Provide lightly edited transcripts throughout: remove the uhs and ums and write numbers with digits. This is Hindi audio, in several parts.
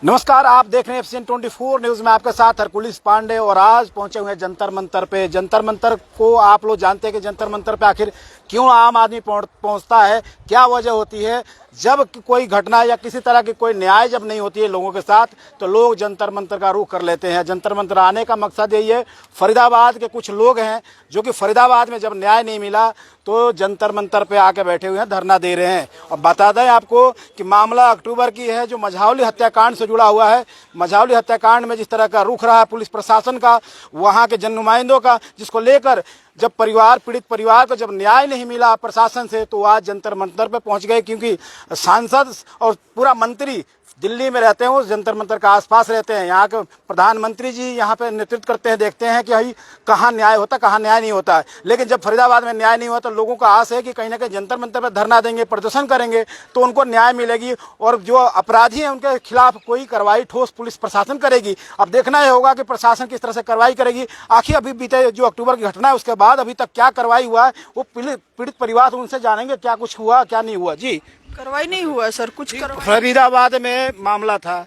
नमस्कार, आप देख रहे हैं एफसीएन 24 न्यूज में आपके साथ हरकुलिस पांडे। और आज पहुंचे हुए हैं जंतर मंतर पे। जंतर मंतर को आप लोग जानते हैं कि जंतर मंतर पे आखिर क्यों आम आदमी पहुंचता है, क्या वजह होती है। जब कोई घटना या किसी तरह की कोई न्याय जब नहीं होती है लोगों के साथ, तो लोग जंतर मंतर का रुख कर लेते हैं। जंतर मंतर आने का मकसद यही है। फरीदाबाद के कुछ लोग हैं जो कि फरीदाबाद में जब न्याय नहीं मिला तो जंतर मंतर पे आके बैठे हुए हैं, धरना दे रहे हैं। और बता दें आपको कि मामला अक्टूबर की है, जो मझौली हत्याकांड से जुड़ा हुआ है। मझौली हत्याकांड में जिस तरह का रुख रहा है पुलिस प्रशासन का, वहाँ के जननुमाइंदों का, जिसको लेकर जब पीड़ित परिवार को जब न्याय नहीं मिला प्रशासन से, तो आज जंतर मंतर पे पहुंच गए। क्योंकि सांसद और पूरा मंत्री दिल्ली में रहते हैं, उस जंतर मंतर के आसपास रहते हैं। यहाँ के प्रधानमंत्री जी यहाँ पे नेतृत्व करते हैं, देखते हैं कि भाई कहाँ न्याय होता, कहाँ न्याय नहीं होता है। लेकिन जब फरीदाबाद में न्याय नहीं हुआ तो लोगों का आस है कि कहीं ना कहीं जंतर मंतर पर धरना देंगे, प्रदर्शन करेंगे तो उनको न्याय मिलेगी और जो अपराधी हैं उनके खिलाफ कोई कार्रवाई ठोस पुलिस प्रशासन करेगी। अब देखना यह होगा कि प्रशासन किस तरह से कार्रवाई करेगी। आखिर अभी बीते जो अक्टूबर की घटना है उसके बाद अभी तक क्या कार्रवाई हुआ है, वो पीड़ित परिवार उनसे जानेंगे क्या कुछ हुआ क्या नहीं हुआ। जी, कार्रवाई नहीं हुआ सर, कुछ फरीदाबाद में मामला था,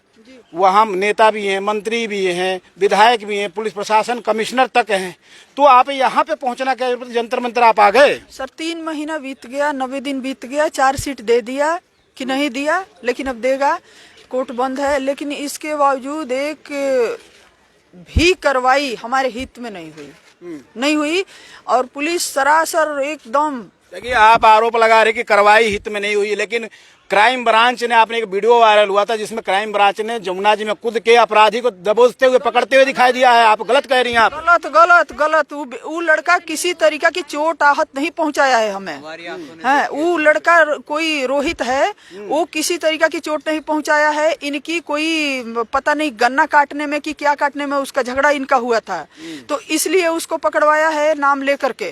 वहाँ नेता भी हैं, मंत्री भी हैं, विधायक भी हैं, पुलिस प्रशासन कमिश्नर तक हैं, तो आप यहाँ पे पहुँचना क्या जंतर मंतर आप आ गए। सर 3 महीना बीत गया, 90 दिन बीत गया, 4 सीट दे दिया कि नहीं दिया, लेकिन अब देगा। कोर्ट बंद है, लेकिन इसके बावजूद एक भी कार्रवाई हमारे हित में नहीं हुई और पुलिस सरासर एकदम। देखिए, आप आरोप लगा रहे कि कार्रवाई हित में नहीं हुई, लेकिन क्राइम ब्रांच ने, आपने एक वीडियो वायरल हुआ था जिसमें क्राइम ब्रांच ने जमुना जी में कूद के अपराधी को दबोचते हुए पकड़ते हुए दिखाई दिया है। आप गलत कह रही हैं। आप गलत। वो लड़का किसी तरीका की चोट आहत नहीं पहुंचाया है हमें। है वो लड़का कोई रोहित है, वो किसी तरीका की चोट नहीं पहुंचाया है। इनकी कोई पता नहीं गन्ना काटने में कि क्या काटने में उसका झगड़ा इनका हुआ था, तो इसलिए उसको पकड़वाया है नाम लेकर के।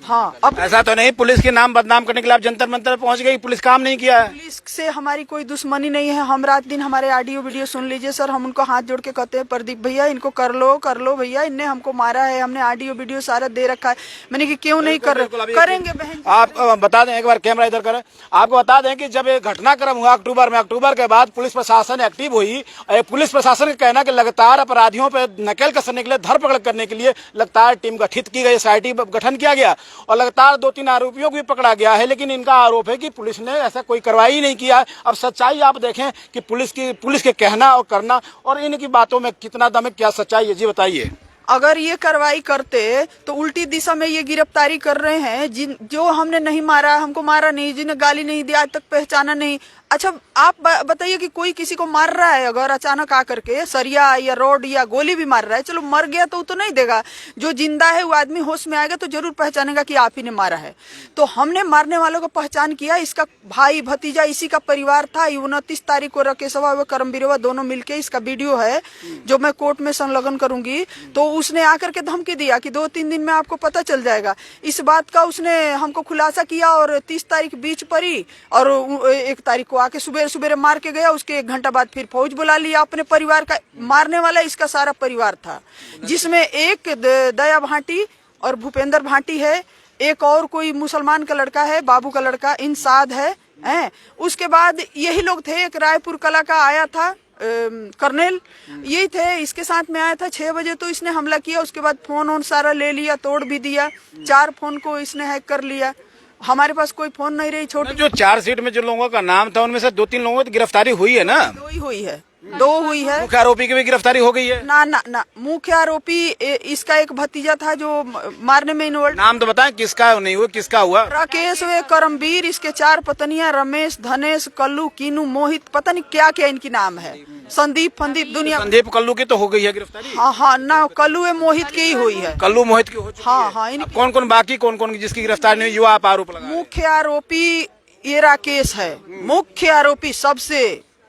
हाँ, अब ऐसा तो नहीं पुलिस के नाम बदनाम करने के लिए आप जंतर मंतर पहुंच गई, पुलिस काम नहीं किया है। पुलिस से हमारी कोई दुश्मनी नहीं है। हम रात दिन हमारे ऑडियो वीडियो सुन लीजिए सर, हम उनको हाथ जोड़ के कहते हैं प्रदीप भैया इनको कर लो भैया, इनने हमको मारा है, हमने ऑडियो वीडियो सारा दे रखा है। मैंने कि क्यों नहीं कर रहे, करेंगे बहन। आप बता दें, एक बार कैमरा इधर करें, आपको बता दें कि जब ये घटनाक्रम हुआ अक्टूबर में, अक्टूबर के बाद पुलिस प्रशासन एक्टिव हुई। पुलिस प्रशासन का कहना कि लगातार अपराधियों पर नकेल कसने के लिए, धरपकड़ करने के लिए लगातार टीम गठित की गई, SIT गठन किया गया और लगातार 2-3 आरोपियों को भी पकड़ा गया है। लेकिन इनका आरोप है कि पुलिस ने ऐसा कोई कार्रवाई नहीं किया। अब सच्चाई आप देखें कि पुलिस के कहना और करना और इनकी बातों में कितना दम है, क्या सच्चाई है। जी बताइए। अगर ये कार्रवाई करते तो उल्टी दिशा में ये गिरफ्तारी कर रहे हैं। जो हमने नहीं मारा, हमको मारा नहीं, जिन्हें गाली नहीं दिया, आज तक पहचाना नहीं। अच्छा, आप बताइए कि कोई किसी को मार रहा है अगर अचानक आकर के सरिया या रोड या गोली भी मार रहा है, चलो मर गया तो नहीं देगा। जो जिंदा है वो आदमी होश में आएगा तो जरूर पहचानेगा कि आप ही ने मारा है। तो हमने मारने वालों को पहचान किया। इसका भाई भतीजा इसी का परिवार था। 29 तारीख को राकेशवा व करमवीरवा दोनों मिलके, इसका वीडियो है जो मैं कोर्ट में संलग्न करूंगी, तो उसने आकर के धमकी दिया कि 2-3 दिन में आपको पता चल जाएगा। इस बात का उसने हमको खुलासा किया और 30 तारीख बीच पड़ी और 1 तारीख को आके सुबह मार के गया। उसके 1 घंटा बाद फिर फौज बुला लिया अपने परिवार का। मारने वाला इसका सारा परिवार था, जिसमें एक दया भाटी और भूपेंद्र भाटी है, एक और कोई मुसलमान का लड़का है, बाबू का लड़का इंसाद है। उसके बाद यही लोग थे। एक रायपुर कला का आया था कर्नेल, यही थे, इसके साथ में आया था। 6 बजे तो इसने हमला किया। उसके बाद फोन सारा ले लिया, तोड़ भी दिया। 4 फोन को इसने हैक कर लिया। हमारे पास कोई फोन नहीं रही। छोटी जो 4 सीट में जो लोगों का नाम था उनमें से 2-3 लोगों की गिरफ्तारी हुई है ना? 2 ही हुई है, 2 हुई है। मुख्य आरोपी की भी गिरफ्तारी हो गई है? ना मुख्य आरोपी इसका एक भतीजा था जो मारने में इन्वॉल्व। नाम तो बताएं, किसका नहीं हुआ, किसका हुआ? राकेश व करमवीर, इसके 4 पत्नियां, रमेश, धनेश, कल्लू, कीनू, मोहित, पता नहीं क्या क्या इनकी नाम है, संदीप दुनिया। संदीप कल्लू की तो हो गई है गिरफ्तारी? हाँ, ना कल्लू व मोहित की ही हुई है। कल्लू मोहित की हो चुकी है। हाँ। कौन बाकी कौन जिसकी गिरफ्तारी नहीं हुई, जो आप आरोप लगा? मुख्य आरोपी ये राकेश है, मुख्य आरोपी सबसे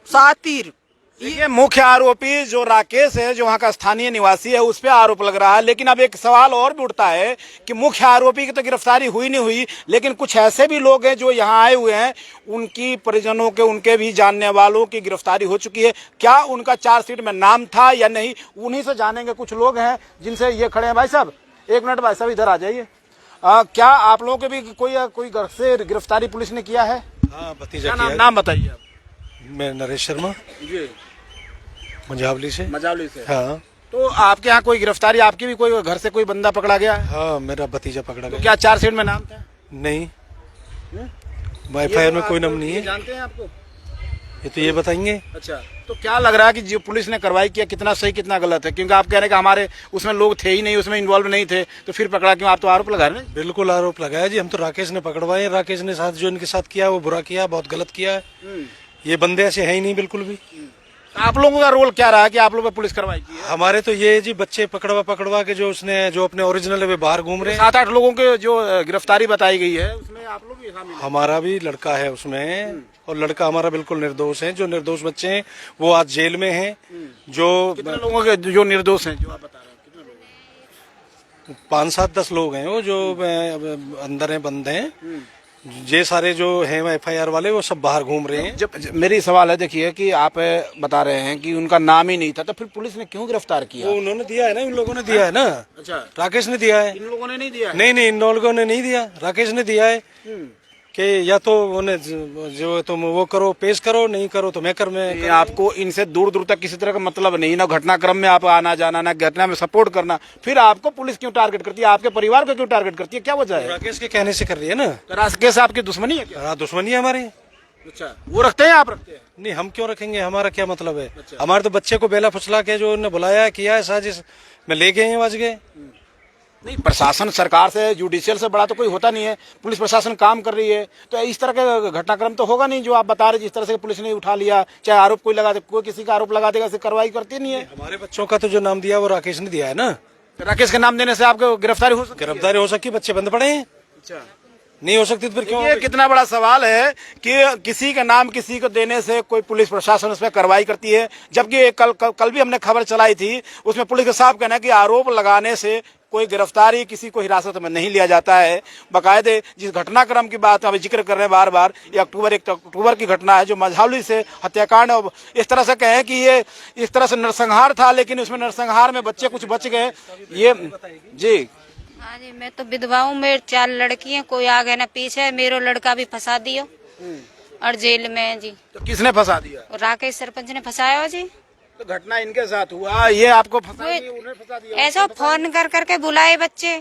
शातिर। ये मुख्य आरोपी जो राकेश है, जो वहाँ का स्थानीय निवासी है, उस पे आरोप लग रहा है। लेकिन अब एक सवाल और भी उठता है कि मुख्य आरोपी की तो गिरफ्तारी हुई नहीं हुई, लेकिन कुछ ऐसे भी लोग हैं जो यहाँ आए हुए हैं, उनकी परिजनों के, उनके भी जानने वालों की गिरफ्तारी हो चुकी है। क्या उनका 4 सीट में नाम था या नहीं, उन्हीं से जानेंगे। कुछ लोग हैं जिनसे ये खड़े हैं। भाई साहब 1 मिनट, भाई साहब इधर आ जाइए। क्या आप लोगों के भी कोई घर से गिरफ्तारी पुलिस ने किया है? हाँ, भतीजा नाम बताइए आप। मैं नरेश शर्मा। जी, मंझावली से। मजावली से। हाँ तो आपके यहाँ कोई गिरफ्तारी, आपकी भी कोई घर से कोई बंदा पकड़ा गया है? हाँ, मेरा भतीजा पकड़ा तो गया। क्या चार्जशीट में नाम था? नहीं, वाईफाई में कोई नाम नहीं ये है। जानते हैं आपको? ये तो ये बताएंगे। अच्छा, तो क्या लग रहा है कि जो पुलिस ने कार्रवाई किया कितना सही कितना गलत है? क्योंकि आप कह रहे हैं कि हमारे उसमें लोग थे ही नहीं, उसमें इन्वॉल्व नहीं थे, तो फिर पकड़ा क्यों? आप तो आरोप लगा रहे हैं। बिल्कुल आरोप लगाया जी, हम तो राकेश ने पकड़वाए। राकेश ने साथ जो इनके साथ किया वो बुरा किया, बहुत गलत किया है। ये बंदे ऐसे हैं ही नहीं बिल्कुल भी। आप लोगों का रोल क्या रहा है कि आप लोगों पे पुलिस कार्रवाई की है? हमारे तो ये जी बच्चे पकड़वा के जो उसने जो अपने ओरिजिनल है वे बाहर घूम रहे हैं। 7-8 लोगों के जो गिरफ्तारी बताई गई है उसमें आप लोग भी शामिल हैं। हमारा भी लड़का है उसमें, और लड़का हमारा बिल्कुल निर्दोष है। जो निर्दोष बच्चे हैं वो आज जेल में हैं। जो कितने लोगों के जो निर्दोष हैं जो आप बता रहे हैं, कितने लोग? 5-7-10 लोग हैं वो जो अंदर हैं, बंद हैं। ये सारे जो हैं FIR वाले वो सब बाहर घूम रहे हैं। जब मेरी सवाल है, देखिए कि आप बता रहे हैं कि उनका नाम ही नहीं था, तो फिर पुलिस ने क्यों गिरफ्तार किया? वो उन्होंने दिया है ना, इन लोगों ने दिया है ना। अच्छा, राकेश ने दिया है। इन लोगों ने नहीं दिया है? नहीं, इन लोगों ने नहीं दिया, राकेश ने दिया है कि या तो उन्हें जो तुम वो करो, पेश करो, नहीं करो तो मैं ये आपको इनसे दूर दूर तक किसी तरह का मतलब नहीं, ना घटनाक्रम में आप आना जाना, ना घटना में सपोर्ट करना, फिर आपको पुलिस क्यों टारगेट करती है? आपके परिवार को क्यों टारगेट करती है? क्या वजह है? राकेश के कहने से कर रही है ना। तो राकेश से आपकी दुश्मनी है क्या? हाँ, दुश्मनी है हमारी। अच्छा, वो रखते हैं, आप रखते हैं? नहीं, हम क्यों रखेंगे, हमारा क्या मतलब है? हमारे तो बच्चे को बेला फुसला के जो उन्होंने बुलाया किया है साजिश में ले गए हैं, बच गए। नहीं, प्रशासन सरकार से, जुडिशियल से बड़ा तो कोई होता नहीं है। पुलिस प्रशासन काम कर रही है, तो इस तरह का घटनाक्रम तो होगा नहीं जो आप बता रहे। जिस तरह से पुलिस ने उठा लिया, चाहे आरोप कोई लगा दे, कोई किसी का आरोप लगा देगा, ऐसे कार्रवाई करती नहीं है। हमारे बच्चों का तो जो नाम दिया वो राकेश ने दिया है ना। तो राकेश के नाम देने से आपको गिरफ्तारी हो सकती है? गिरफ्तारी हो सकती, बच्चे बंद पड़े हैं। अच्छा, नहीं हो सकती तो फिर क्यों? ये कितना बड़ा सवाल है कि किसी का नाम किसी को देने से कोई पुलिस प्रशासन उसमें कार्रवाई करती है, जबकि कल भी हमने खबर चलाई थी, उसमें पुलिस का साफ कहना है कि आरोप लगाने से कोई गिरफ्तारी, किसी को हिरासत में नहीं लिया जाता है। बाकायदे जिस घटनाक्रम की बात हम जिक्र कर रहे हैं बार बार, ये 1 अक्टूबर की घटना है जो मझौली से हत्याकांड, इस तरह से कहें कि ये इस तरह से नरसंहार था, लेकिन उसमें नरसंहार में बच्चे कुछ बच गए। ये जी हाँ जी, मैं तो विधवा हूँ, मेरे 4 लड़की हैं, कोई आगे ना पीछे। मेरा लड़का भी फंसा दियो और जेल में है जी। तो किसने फंसा दिया? राकेश सरपंच ने फंसाया हो जी। तो घटना इनके साथ हुआ, ये आपको फंसा दिया, उन्हें फंसा दिया? ऐसा फोन कर करके बुलाए बच्चे,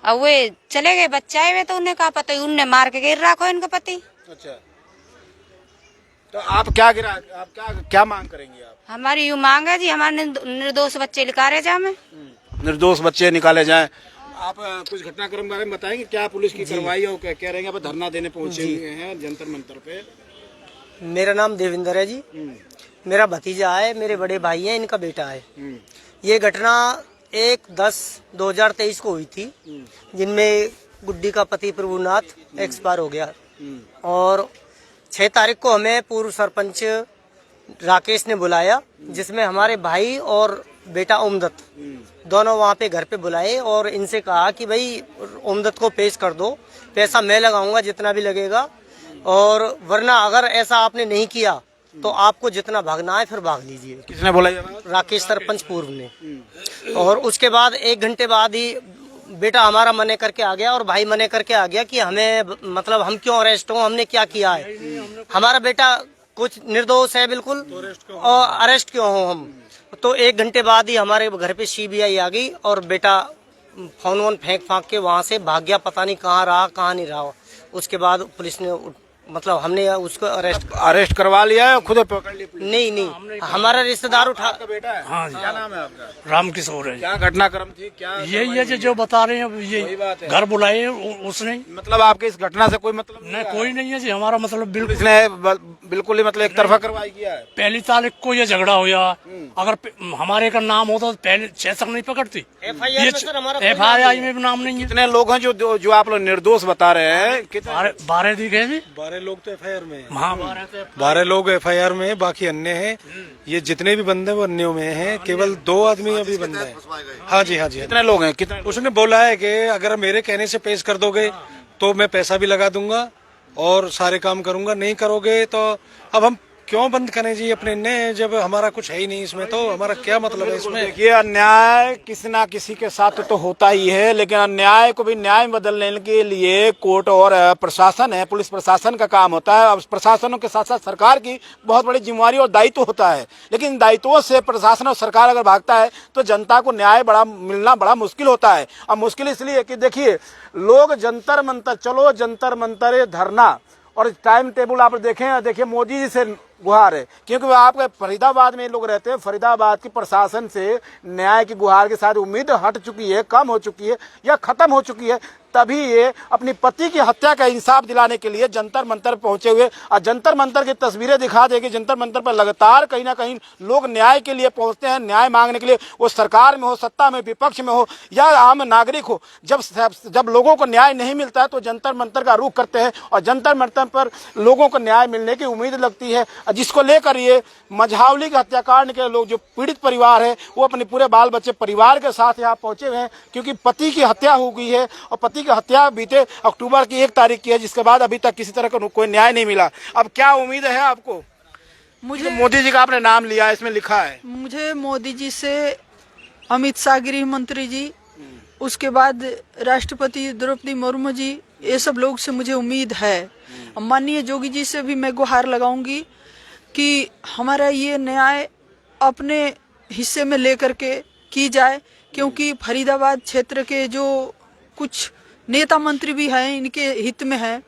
और वे चले गए। बच्चे आए हुए तो उन्हें कहा पता, उनने मार के गिर रखो इनका पति। अच्छा, तो आप क्या मांग करेंगे आप? हमारी यूँ मांग है जी, हमारे निर्दोष बच्चे निकाले जा में, निर्दोष बच्चे निकाले जाएं। आप कुछ घटनाक्रम के बारे में बताएंगे, क्या पुलिस की कार्रवाई और क्या कह रहे हैं? आप धरना देने पहुंचे हुए हैं जंतर मंतर पे। मेरा नाम देविंदर है जी। मेरा भतीजा है, मेरे बड़े भाई हैं, इनका बेटा है। ये घटना 1/10/2023 को हुई थी, जिनमें गुड्डी का पति प्रभुनाथ एक्सपायर हो गया। और 6 तारीख को हमें पूर्व सरपंच राकेश ने बुलाया, जिसमें हमारे भाई और बेटा ओमदत्त दोनों वहाँ पे घर पे बुलाए और इनसे कहा कि भाई ओमदत्त को पेश कर दो, पैसा मैं लगाऊंगा जितना भी लगेगा, और वरना अगर ऐसा आपने नहीं किया तो आपको जितना भागना है फिर भाग लीजिए। किसने बोला ये बात? राकेश सरपंच पूर्व ने। और उसके बाद 1 घंटे बाद ही बेटा हमारा मने करके आ गया और भाई मने करके आ गया कि हमें मतलब हम क्यों अरेस्ट हो, हमने क्या किया है, हमारा बेटा कुछ निर्दोष है बिल्कुल, और अरेस्ट क्यों हो हम। तो 1 घंटे बाद ही हमारे घर पे CBI आ गई और बेटा फोन वोन फेंक फांक के वहाँ से भाग गया, पता नहीं कहाँ रहा कहाँ नहीं रहा। उसके बाद पुलिस ने मतलब हमने उसको अरेस्ट करवा लिया है, खुद पकड़ लिया? नहीं, हमारा रिश्तेदार उठा। आपका बेटा है? हाँ जी। क्या नाम है आपका? रामकिशोर है। क्या घटनाक्रम थी? क्या यही है जो बता रहे हैं, वही ये बात है। घर बुलाए उसने। मतलब आपके इस घटना से कोई मतलब नहीं, कोई नहीं है जी, हमारा मतलब बिल्कुल। इसने बिल्कुल ही मतलब एक तरफा कार्रवाई किया है। 1 तारीख को ये झगड़ा हुआ, अगर हमारे का नाम होता तो पहले 6 तक नहीं पकड़ती। FIR में भी नाम नहीं है। कितने लोग हैं जो आप लोग निर्दोष बता रहे हैं? कितने? 12 दिखे जी। 12 लोग तो FIR में हैं। हाँ, 12 लोग FIR में हैं, बाकी अन्य हैं। ये जितने भी बंदे वो अन्यों में हैं, केवल 2 आदमी अभी बंदा है। हाँ जी, हाँ जी। कितने लोग हैं? कितने? उसने बोला है कि अगर मेरे कहने से पेश कर दोगे तो मैं पैसा भी लगा दूंगा और सारे काम करूंगा, नहीं करोगे तो अब हम क्यों बंद करें जी अपने ने, जब हमारा कुछ है ही नहीं इसमें, तो हमारा क्या मतलब है इसमें। देखिए, अन्याय किसी ना किसी के साथ तो होता ही है, लेकिन अन्याय को भी न्याय बदलने के लिए कोर्ट और प्रशासन है, पुलिस प्रशासन का काम होता है। और प्रशासनों के साथ साथ सरकार की बहुत बड़ी जिम्मेवारी और दायित्व होता है। लेकिन दायित्वों से प्रशासन और सरकार अगर भागता है तो जनता को न्याय मिलना बड़ा मुश्किल होता है। और मुश्किल इसलिए कि देखिए, लोग जंतर मंतर, चलो जंतर मंतर धरना, और टाइम टेबल आप देखें, देखिए मोदी जी से गुहार है, क्योंकि आपके फरीदाबाद में लोग रहते हैं। फरीदाबाद की प्रशासन से न्याय की गुहार के साथ उम्मीद हट चुकी है, कम हो चुकी है या खत्म हो चुकी है। तभी ये अपनी पति की हत्या का इंसाफ दिलाने के लिए जंतर मंतर पहुंचे हुए, और जंतर मंतर की तस्वीरें दिखा देगी। जंतर मंतर पर लगातार कहीं ना कहीं लोग न्याय के लिए पहुंचते हैं, न्याय मांगने के लिए। वो सरकार में हो, सत्ता में, विपक्ष में हो या आम नागरिक हो, जब लोगों को न्याय नहीं मिलता है तो जंतर मंतर का रुख करते हैं, और जंतर मंतर पर लोगों को न्याय मिलने की उम्मीद लगती है। जिसको लेकर ये मझौली के हत्याकांड के लोग, जो पीड़ित परिवार है, वो अपने पूरे बाल बच्चे परिवार के साथ यहाँ पहुंचे हुए हैं, क्योंकि पति की हत्या हो गई है। और पति की हत्या बीते अक्टूबर की 1 तारीख की है, जिसके बाद अभी तक किसी तरह का कोई न्याय नहीं मिला। अब क्या उम्मीद है आपको? मुझे मोदी जी का आपने नाम लिया, इसमें लिखा है। मुझे मोदी जी से, अमित शाह गृह मंत्री जी, उसके बाद राष्ट्रपति द्रौपदी मुर्मू जी, ये सब लोग से मुझे उम्मीद है। माननीय जोगी जी से भी मैं गुहार लगाऊंगी कि हमारा ये न्याय अपने हिस्से में लेकर के की जाए, क्योंकि फरीदाबाद क्षेत्र के जो कुछ नेता मंत्री भी हैं, इनके हित में है,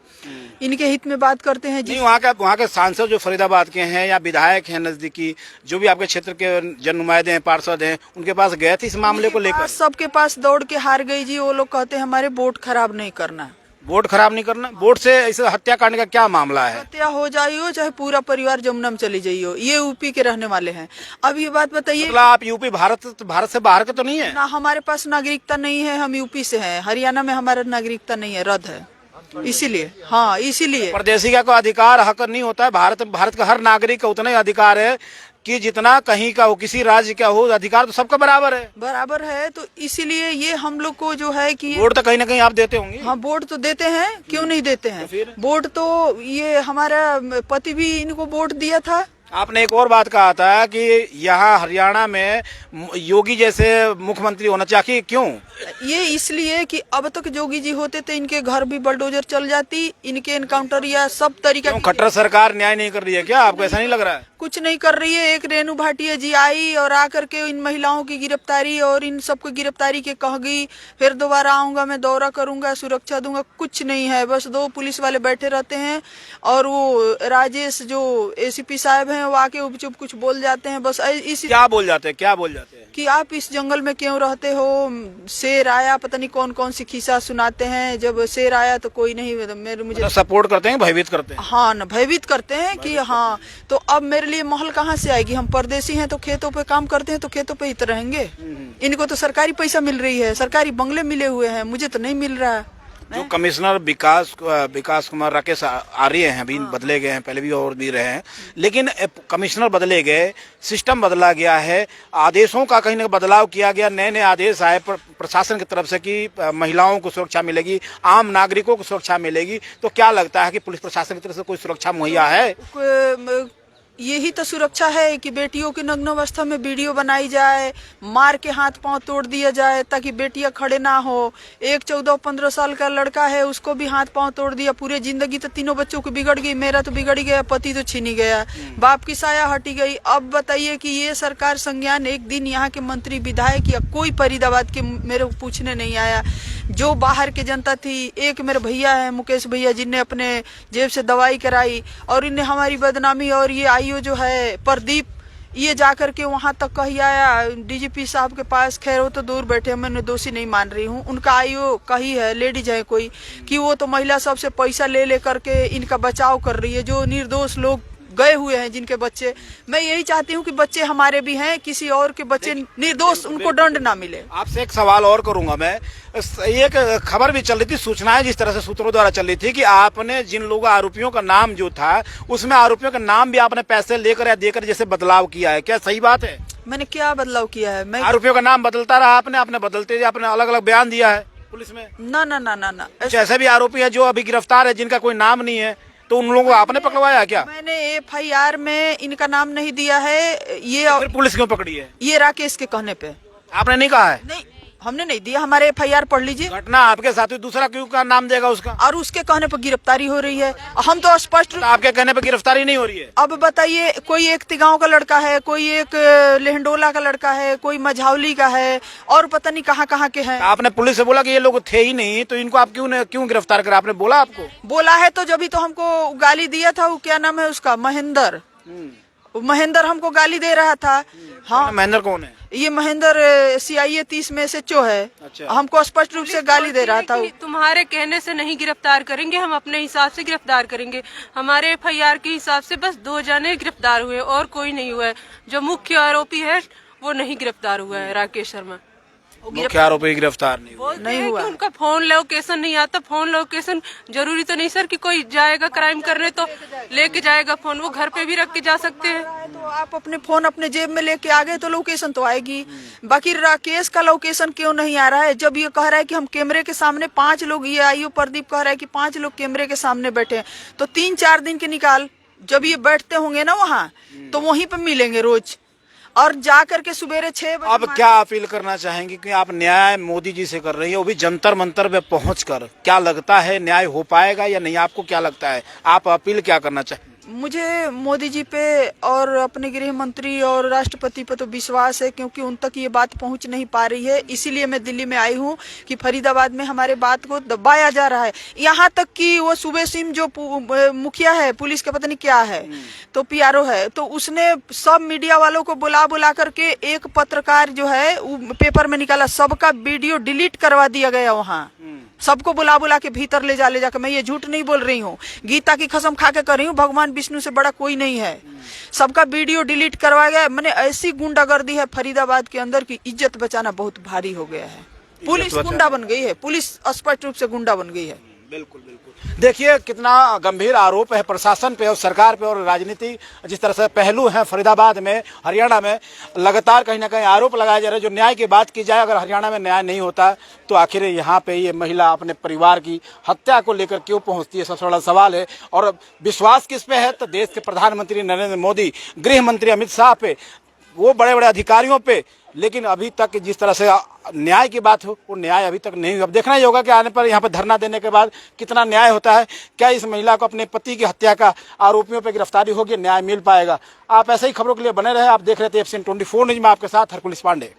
इनके हित में बात करते हैं। नहीं, वहाँ के सांसद जो फरीदाबाद के हैं या विधायक हैं नजदीकी, जो भी आपके क्षेत्र के जननुमाइंदे हैं, पार्षद हैं, उनके पास गए थे इस मामले को लेकर? सबके पास दौड़ के हार गई जी। वो लोग कहते हैं हमारे वोट खराब नहीं करना है। वोट खराब नहीं करना? वोट से ऐसे हत्याकांड का क्या मामला है? हत्या हो जाइयो चाहे पूरा परिवार जमुना में चली जाइयो, ये यूपी के रहने वाले हैं। अब ये बात बताइए, मतलब आप यूपी भारत से बाहर के तो नहीं है ना? हमारे पास नागरिकता नहीं है, हम यूपी से हैं। हरियाणा में हमारा नागरिकता नहीं है, रद्द है। इसीलिए, हाँ, इसीलिए परदेशी का कोई अधिकार हक नहीं होता है। भारत का हर नागरिक का उतना ही अधिकार है कि जितना कहीं का हो, किसी राज्य का हो, अधिकार तो सबका बराबर है। तो इसीलिए ये हम लोग को जो है कि वोट तो कहीं ना कहीं आप देते होंगे। हाँ, वोट तो देते हैं, क्यों नहीं देते हैं? वोट तो ये हमारा पति भी इनको वोट दिया था। आपने एक और बात कहा था कि यहाँ हरियाणा में योगी जैसे मुख्यमंत्री होना चाहिए, क्यों? ये इसलिए कि अब तक जोगी जी होते तो इनके घर भी बलडोजर चल जाती, इनके एनकाउंटर या सब तरीका। खट्टर सरकार न्याय नहीं कर रही है क्या? आपको ऐसा नहीं लग रहा है? कुछ नहीं कर रही है। एक रेणु भाटिया जी आई और आकर के इन महिलाओं की गिरफ्तारी और इन सबको गिरफ्तारी के कह गई, फिर दोबारा आऊंगा, मैं दौरा करूंगा, सुरक्षा दूंगा। कुछ नहीं है, बस 2 पुलिस वाले बैठे रहते हैं, और वो राजेश जो एसीपी साहब हैं वो आके उपचुप कुछ बोल जाते हैं। बस इसी क्या बोल जाते हैं कि आप इस जंगल में क्यों रहते हो, शेर आया, पता नहीं कौन कौन सी खिस्सा सुनाते हैं। जब शेर आया तो कोई नहीं, मुझे सपोर्ट करते हैं, भयभीत करते हैं। हाँ, न भयभीत करते हैं कि हाँ, तो अब मेरे लिए महल कहाँ से आएगी? हम परदेसी हैं तो खेतों पे काम करते हैं, तो खेतों पे ही तो रहेंगे। इनको तो सरकारी पैसा मिल रही है, सरकारी बंगले मिले हुए हैं, मुझे तो नहीं मिल रहा है। जो कमिश्नर विकास कुमार राकेश आर्य हैं, अभी बदले गए हैं, पहले भी और भी रहे हैं, लेकिन कमिश्नर बदले गए, सिस्टम बदला गया है, आदेशों का कहीं ना बदलाव किया गया, नए आदेश आए प्रशासन की तरफ से कि महिलाओं को सुरक्षा मिलेगी, आम नागरिकों को सुरक्षा मिलेगी। तो क्या लगता है कि पुलिस प्रशासन की तरफ से कोई सुरक्षा मुहैया है? यही तो सुरक्षा है कि बेटियों की नग्न अवस्था में वीडियो बनाई जाए, मार के हाथ पांव तोड़ दिया जाए ताकि बेटियां खड़े ना हो। एक 14-15 साल का लड़का है, उसको भी हाथ पांव तोड़ दिया। पूरी जिंदगी तो तीनों बच्चों की बिगड़ गई, मेरा तो बिगड़ गया, पति तो छीनी गया, बाप की साया हटी गई। अब बताइए कि ये सरकार संज्ञान, एक दिन यहाँ के मंत्री विधायक या कोई फरीदाबाद के मेरे को पूछने नहीं आया। जो बाहर के जनता थी, एक मेरे भैया है मुकेश भैया, जिनने अपने जेब से दवाई कराई, और इन्हें हमारी बदनामी, और ये आईओ जो है प्रदीप, ये जाकर के वहां तक कही आया डीजीपी साहब के पास। खैर वो तो दूर बैठे, मैं दोषी नहीं मान रही हूँ। उनका आईओ कही है, लेडीज है कोई, कि वो तो महिला सबसे पैसा ले करके इनका बचाव कर रही है, जो निर्दोष लोग गए हुए हैं जिनके बच्चे। मैं यही चाहती हूँ कि बच्चे हमारे भी हैं, किसी और के बच्चे निर्दोष, उनको दंड ना मिले। आपसे एक सवाल और करूंगा मैं। एक खबर भी चल रही थी, सूचनाएं जिस तरह से सूत्रों द्वारा चल रही थी कि आपने जिन लोग आरोपियों का नाम जो था, उसमें आरोपियों का नाम भी आपने पैसे लेकर या देकर जैसे बदलाव किया है, क्या सही बात है? मैंने क्या बदलाव किया है? मैं आरोपियों का नाम बदलता रहा, आपने बदलते आपने अलग अलग बयान दिया है पुलिस में? ना। ऐसे भी आरोपी है जो अभी गिरफ्तार है, जिनका कोई नाम नहीं है, तो उन लोगों को आपने पकड़वाया क्या? मैंने FIR में इनका नाम नहीं दिया है, ये फिर पुलिस क्यों पकड़ी है? ये राकेश के कहने पे। आपने नहीं कहा है? नहीं, हमने नहीं दिया, हमारे FIR पढ़ लीजिए। घटना आपके साथ हुई, दूसरा क्यों का नाम देगा उसका? और उसके कहने पर गिरफ्तारी हो रही है। हम तो स्पष्ट तो आपके कहने पे गिरफ्तारी नहीं हो रही है? अब बताइए, कोई एक तिगांव का लड़का है, कोई एक लेहंडोला का लड़का है, कोई मझौली का है, और पता नहीं कहाँ कहाँ के हैं। आपने पुलिस से बोला कि ये लोग थे ही नहीं, तो इनको आप क्यों गिरफ्तार करा? आपने बोला आपको? बोला है तो जब भी तो हमको गाली दिया था, वो क्या नाम है उसका, महेंद्र। महेंद्र हमको गाली दे रहा था। हाँ, महेंद्र कौन है? ये महेंद्र CIA 30 में से चो है। अच्छा। हमको स्पष्ट रूप से गाली दे रहा था। तुम्हारे कहने से नहीं गिरफ्तार करेंगे, हम अपने हिसाब से गिरफ्तार करेंगे। हमारे FIR के हिसाब से बस 2 जने गिरफ्तार हुए और कोई नहीं हुआ है। जो मुख्य आरोपी है वो नहीं गिरफ्तार हुआ है, राकेश शर्मा। मुख्य आरोपी गिरफ्तार नहीं हुआ। बोलते हैं कि उनका फोन लोकेशन नहीं आता। फोन लोकेशन जरूरी तो नहीं सर कि कोई जाएगा क्राइम करने तो लेके जाएगा फोन, वो घर पे भी रख के जा सकते हैं। तो आप अपने फोन अपने जेब में लेके आ गए तो लोकेशन तो आएगी। बाकी राकेश का लोकेशन क्यों नहीं आ रहा है? जब ये कह रहा है कि हम कैमरे के सामने 5 लोग, ये आईओ प्रदीप कह रहा है कि 5 लोग कैमरे के सामने बैठे हैं, तो 3-4 दिन के निकाल, जब ये बैठते होंगे ना वहाँ, तो वहीं पे मिलेंगे रोज, और जा करके सुबेरे 6 बजे। अब क्या अपील करना चाहेंगे कि आप न्याय मोदी जी से कर रही है, वो भी जंतर मंतर पे पहुंचकर? क्या लगता है न्याय हो पाएगा या नहीं? आपको क्या लगता है, आप अपील क्या करना चाहेंगे? मुझे मोदी जी पे और अपने गृह मंत्री और राष्ट्रपति पे तो विश्वास है, क्योंकि उन तक ये बात पहुंच नहीं पा रही है। इसीलिए मैं दिल्ली में आई हूँ कि फरीदाबाद में हमारे बात को दबाया जा रहा है। यहाँ तक कि वो सुबह सिंह जो मुखिया है पुलिस का, पता नहीं क्या है, तो PRO है, तो उसने सब मीडिया वालों को बुला करके एक पत्रकार जो है वो पेपर में निकाला, सबका वीडियो डिलीट करवा दिया गया। वहाँ सबको बुला के भीतर ले जाकर, मैं ये झूठ नहीं बोल रही हूँ, गीता की कसम खा के कर रही हूँ, भगवान विष्णु से बड़ा कोई नहीं है। सबका वीडियो डिलीट करवाया गया। मैंने ऐसी गुंडागर्दी है फरीदाबाद के अंदर की इज्जत बचाना बहुत भारी हो गया है। पुलिस गुंडा बन गई है, पुलिस स्पष्ट रूप से गुंडा बन गई है। बिल्कुल बिल्कुल। देखिए कितना गंभीर आरोप है प्रशासन पे और सरकार पे, और राजनीति जिस तरह से पहलू है फरीदाबाद में, हरियाणा में लगातार कहीं ना कहीं आरोप लगाए जा रहे हैं। जो न्याय की बात की जाए, अगर हरियाणा में न्याय नहीं होता तो आखिर यहाँ पे ये महिला अपने परिवार की हत्या को लेकर क्यों पहुंचती है, सबसे बड़ा सवाल है। और विश्वास किस पे है? तो देश के प्रधानमंत्री नरेंद्र मोदी, गृह मंत्री अमित शाह पे, वो बड़े बड़े अधिकारियों पे। लेकिन अभी तक जिस तरह से न्याय की बात हो, वो न्याय अभी तक नहीं हुआ। अब देखना ही होगा कि आने पर यहाँ पर धरना देने के बाद कितना न्याय होता है। क्या इस महिला को अपने पति की हत्या का आरोपियों पर गिरफ्तारी होगी, न्याय मिल पाएगा? आप ऐसे ही खबरों के लिए बने रहे। आप देख रहे थे AFCN 24 न्यूज में, आपके साथ हरकुलिस पांडे।